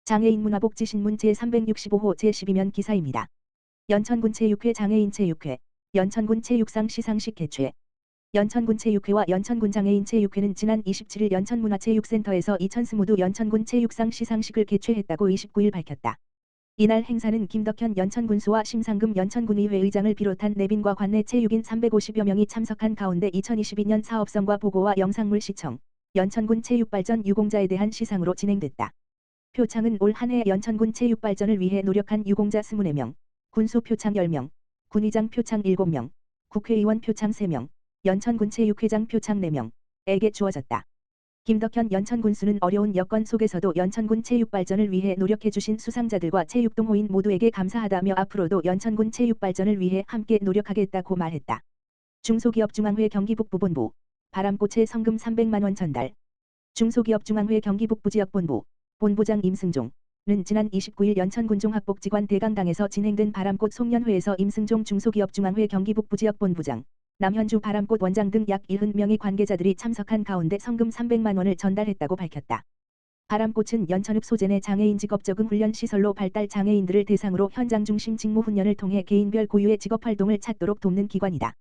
장애인 문화복지신문 제365호 제12면 기사입니다. 연천군 체육회 장애인 체육회, 연천군 체육상 시상식 개최. 연천군 체육회와 연천군 장애인 체육회는 지난 27일 연천문화체육센터에서 2020 연천군 체육상 시상식을 개최했다고 29일 밝혔다. 이날 행사는 김덕현 연천군수와 심상금 연천군의회 의장을 비롯한 내빈과 관내 체육인 350여 명이 참석한 가운데 2022년 사업성과 보고와 영상물 시청, 연천군 체육발전 유공자에 대한 시상으로 진행됐다. 표창은 올 한 해 연천군 체육발전을 위해 노력한 유공자 24명, 군수 표창 10명, 군의장 표창 7명, 국회의원 표창 3명, 연천군 체육회장 표창 4명에게 주어졌다. 김덕현 연천군수는 어려운 여건 속에서도 연천군 체육발전을 위해 노력해주신 수상자들과 체육동호인 모두에게 감사하다며 앞으로도 연천군 체육발전을 위해 함께 노력하겠다고 말했다. 중소기업중앙회 경기북부본부, 바람꽃에 성금 300만원 전달. 중소기업중앙회 경기북부지역본부, 본부장 임승종은 지난 29일 연천군 종합복지관 대강당에서 진행된 바람꽃 송년회에서 임승종 중소기업중앙회 경기북부지역본부장, 남현주 바람꽃 원장 등 약 70명의 관계자들이 참석한 가운데 성금 300만원을 전달했다고 밝혔다. 바람꽃은 연천읍 소재 장애인 직업적응 훈련 시설로 발달 장애인들을 대상으로 현장 중심 직무 훈련을 통해 개인별 고유의 직업활동을 찾도록 돕는 기관이다.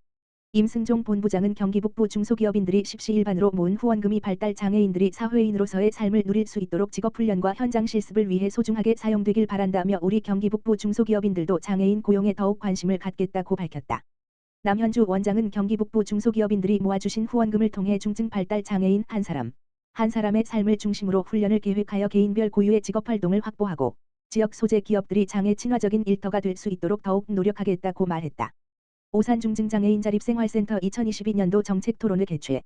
임승종 본부장은 경기북부 중소기업인들이 십시일반으로 모은 후원금이 발달 장애인들이 사회인으로서의 삶을 누릴 수 있도록 직업훈련과 현장 실습을 위해 소중하게 사용되길 바란다며 우리 경기북부 중소기업인들도 장애인 고용에 더욱 관심을 갖겠다고 밝혔다. 남현주 원장은 경기북부 중소기업인들이 모아주신 후원금을 통해 중증 발달 장애인 한 사람의 삶을 중심으로 훈련을 계획하여 개인별 고유의 직업활동을 확보하고 지역 소재 기업들이 장애 친화적인 일터가 될 수 있도록 더욱 노력하겠다고 말했다. 오산중증장애인 자립생활센터 2022년도 정책토론회 개최.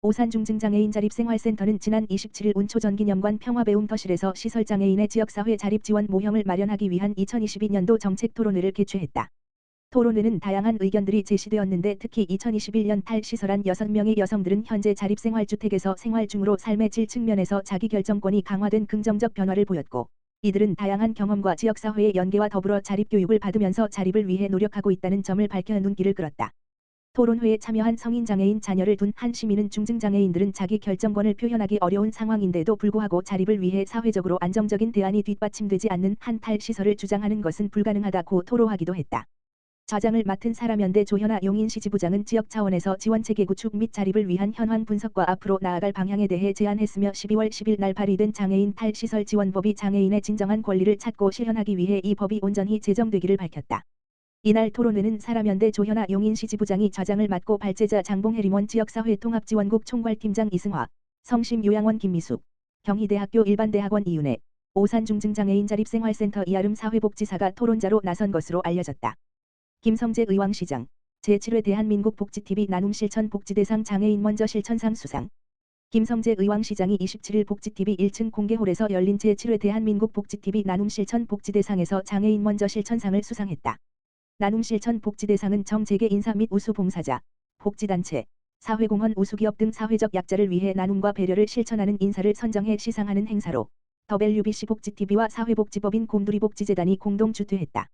오산중증장애인 자립생활센터는 지난 27일 운초전기념관 평화배움터실에서 시설장애인의 지역사회 자립지원 모형을 마련하기 위한 2022년도 정책토론회를 개최했다. 토론회는 다양한 의견들이 제시되었는데 특히 2021년 탈시설한 6명의 여성들은 현재 자립생활주택에서 생활 중으로 삶의 질 측면에서 자기결정권이 강화된 긍정적 변화를 보였고 이들은 다양한 경험과 지역사회의 연계와 더불어 자립교육을 받으면서 자립을 위해 노력하고 있다는 점을 밝혀 눈길을 끌었다. 토론회에 참여한 성인장애인 자녀를 둔 한 시민은 중증장애인들은 자기 결정권을 표현하기 어려운 상황인데도 불구하고 자립을 위해 사회적으로 안정적인 대안이 뒷받침되지 않는 한 탈시설을 주장하는 것은 불가능하다고 토로하기도 했다. 좌장을 맡은 사람연대 조현아 용인시 지부장은 지역 차원에서 지원체계 구축 및 자립을 위한 현황 분석과 앞으로 나아갈 방향에 대해 제안했으며 12월 10일 날 발의된 장애인 탈시설 지원법이 장애인의 진정한 권리를 찾고 실현하기 위해 이 법이 온전히 제정되기를 밝혔다. 이날 토론회는 사람연대 조현아 용인시 지부장이 좌장을 맡고 발제자 장봉혜림원 지역사회 통합지원국 총괄팀장 이승화, 성심요양원 김미숙, 경희대학교 일반대학원 이윤혜, 오산중증장애인 자립생활센터 이아름 사회복지사가 토론자로 나선 것으로 알려졌다. 김성재 의왕시장, 제7회 대한민국 복지TV 나눔 실천 복지대상 장애인 먼저 실천상 수상. 김성재 의왕시장이 27일 복지TV 1층 공개홀에서 열린 제7회 대한민국 복지TV 나눔 실천 복지대상에서 장애인 먼저 실천상을 수상했다. 나눔 실천 복지대상은 정재계 인사 및 우수 봉사자, 복지단체, 사회공헌 우수기업 등 사회적 약자를 위해 나눔과 배려를 실천하는 인사를 선정해 시상하는 행사로 WBC 복지TV와 사회복지법인 곰돌이복지재단이 공동 주최했다.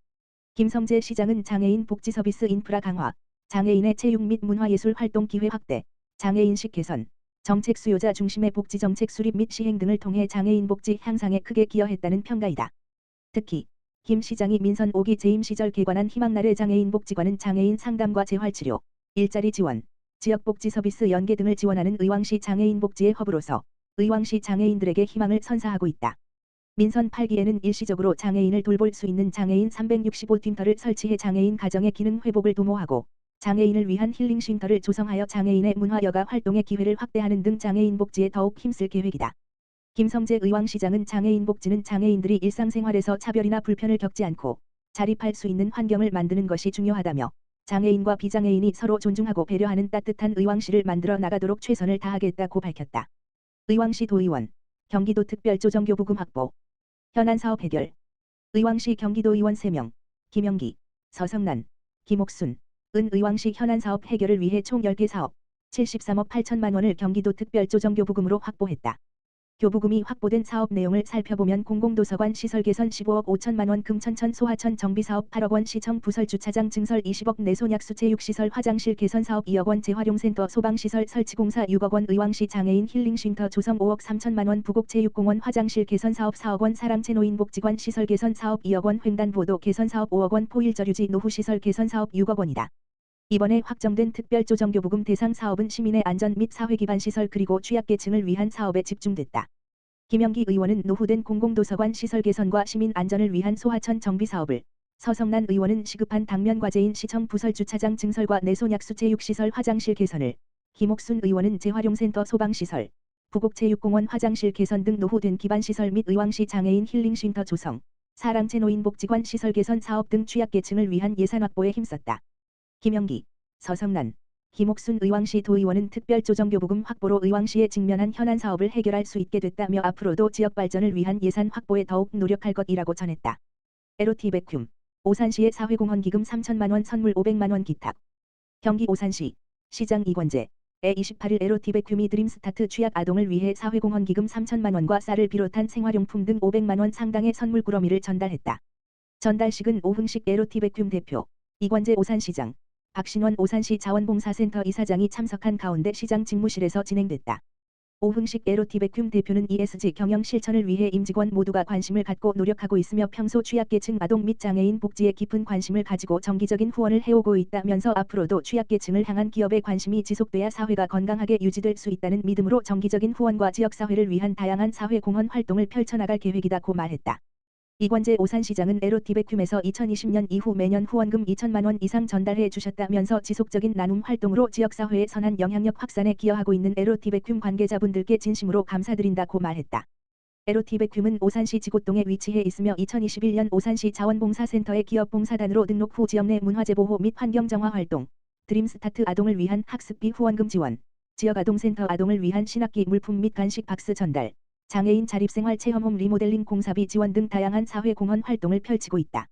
김성재 시장은 장애인 복지 서비스 인프라 강화, 장애인의 체육 및 문화예술 활동 기회 확대, 장애인식 개선, 정책 수요자 중심의 복지 정책 수립 및 시행 등을 통해 장애인 복지 향상에 크게 기여했다는 평가이다. 특히 김 시장이 민선 5기 재임 시절 개관한 희망나래 장애인 복지관은 장애인 상담과 재활치료, 일자리 지원, 지역복지 서비스 연계 등을 지원하는 의왕시 장애인 복지의 허브로서 의왕시 장애인들에게 희망을 선사하고 있다. 민선 8기에는 일시적으로 장애인을 돌볼 수 있는 장애인 365쉼터를 설치해 장애인 가정의 기능 회복을 도모하고 장애인을 위한 힐링 쉼터를 조성하여 장애인의 문화 여가 활동의 기회를 확대하는 등 장애인 복지에 더욱 힘쓸 계획이다. 김성재 의왕시장은 장애인 복지는 장애인들이 일상생활에서 차별이나 불편을 겪지 않고 자립할 수 있는 환경을 만드는 것이 중요하다며 장애인과 비장애인이 서로 존중하고 배려하는 따뜻한 의왕시를 만들어 나가도록 최선을 다하겠다고 밝혔다. 의왕시 도의원, 경기도 특별조정교부금 확보, 현안 사업 해결. 의왕시 경기도의원 3명, 김영기, 서성난, 김옥순, 은 의왕시 현안 사업 해결을 위해 총 10개 사업, 73억 8천만 원을 경기도 특별조정교부금으로 확보했다. 교부금이 확보된 사업 내용을 살펴보면 공공도서관 시설 개선 15억 5천만 원, 금천천 소하천 정비사업 8억 원, 시청 부설 주차장 증설 20억, 내소약수 체육시설 화장실 개선 사업 2억 원, 재활용센터 소방시설 설치공사 6억 원, 의왕시 장애인 힐링쉼터 조성 5억 3천만 원, 부곡체육공원 화장실 개선 사업 4억 원, 사랑채 노인복지관 시설 개선 사업 2억 원, 횡단보도 개선 사업 5억 원, 포일저류지 노후시설 개선 사업 6억 원이다. 이번에 확정된 특별조정교부금 대상 사업은 시민의 안전 및 사회기반시설 그리고 취약계층을 위한 사업에 집중됐다. 김영기 의원은 노후된 공공도서관 시설 개선과 시민 안전을 위한 소하천 정비 사업을, 서성난 의원은 시급한 당면 과제인 시청 부설 주차장 증설과 내소약수 체육시설 화장실 개선을, 김옥순 의원은 재활용센터 소방시설, 부곡체육공원 화장실 개선 등 노후된 기반시설 및 의왕시 장애인 힐링쉼터 조성, 사랑채 노인복지관 시설 개선 사업 등 취약계층을 위한 예산 확보에 힘썼다. 김영기, 서성난, 김옥순 의왕시 도의원은 특별조정교부금 확보로 의왕시에 직면한 현안 사업을 해결할 수 있게 됐다며 앞으로도 지역 발전을 위한 예산 확보에 더욱 노력할 것이라고 전했다. LOT 백큐, 오산시의 사회공헌기금 3천만 원 선물 500만 원 기탁. 경기 오산시, 시장 이권재, 28일 LOT 백큐미 드림스타트 취약 아동을 위해 사회공헌기금 3천만 원과 쌀을 비롯한 생활용품 등 500만 원 상당의 선물 꾸러미를 전달했다. 전달식은 오흥식 LOT 백큐 대표, 이권재 오산시장, 박신원 오산시 자원봉사센터 이사장이 참석한 가운데 시장 직무실에서 진행됐다. 오흥식 LOT 백큐 대표는 ESG 경영 실천을 위해 임직원 모두가 관심을 갖고 노력하고 있으며 평소 취약계층 아동 및 장애인 복지에 깊은 관심을 가지고 정기적인 후원을 해오고 있다면서 앞으로도 취약계층을 향한 기업의 관심이 지속돼야 사회가 건강하게 유지될 수 있다는 믿음으로 정기적인 후원과 지역사회를 위한 다양한 사회공헌 활동을 펼쳐나갈 계획이다고 말했다. 이권재 오산시장은 LOT 백큐에서 2020년 이후 매년 후원금 2천만 원 이상 전달해 주셨다면서 지속적인 나눔 활동으로 지역사회의 선한 영향력 확산에 기여하고 있는 LOT 백큐 관계자분들께 진심으로 감사드린다고 말했다. LOT 백큐은 오산시 지곡동에 위치해 있으며 2021년 오산시 자원봉사센터의 기업봉사단으로 등록 후 지역 내 문화재 보호 및 환경정화 활동, 드림스타트 아동을 위한 학습비 후원금 지원, 지역아동센터 아동을 위한 신학기 물품 및 간식 박스 전달, 장애인 자립생활 체험홈 리모델링 공사비 지원 등 다양한 사회공헌 활동을 펼치고 있다.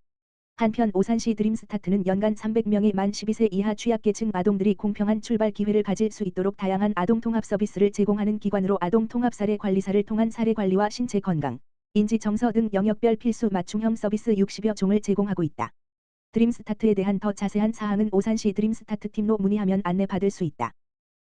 한편 오산시 드림스타트는 연간 300명의 만 12세 이하 취약계층 아동들이 공평한 출발 기회를 가질 수 있도록 다양한 아동 통합 서비스를 제공하는 기관으로 아동 통합 사례 관리사를 통한 사례 관리와 신체 건강, 인지 정서 등 영역별 필수 맞춤형 서비스 60여 종을 제공하고 있다. 드림스타트에 대한 더 자세한 사항은 오산시 드림스타트 팀로 문의하면 안내받을 수 있다.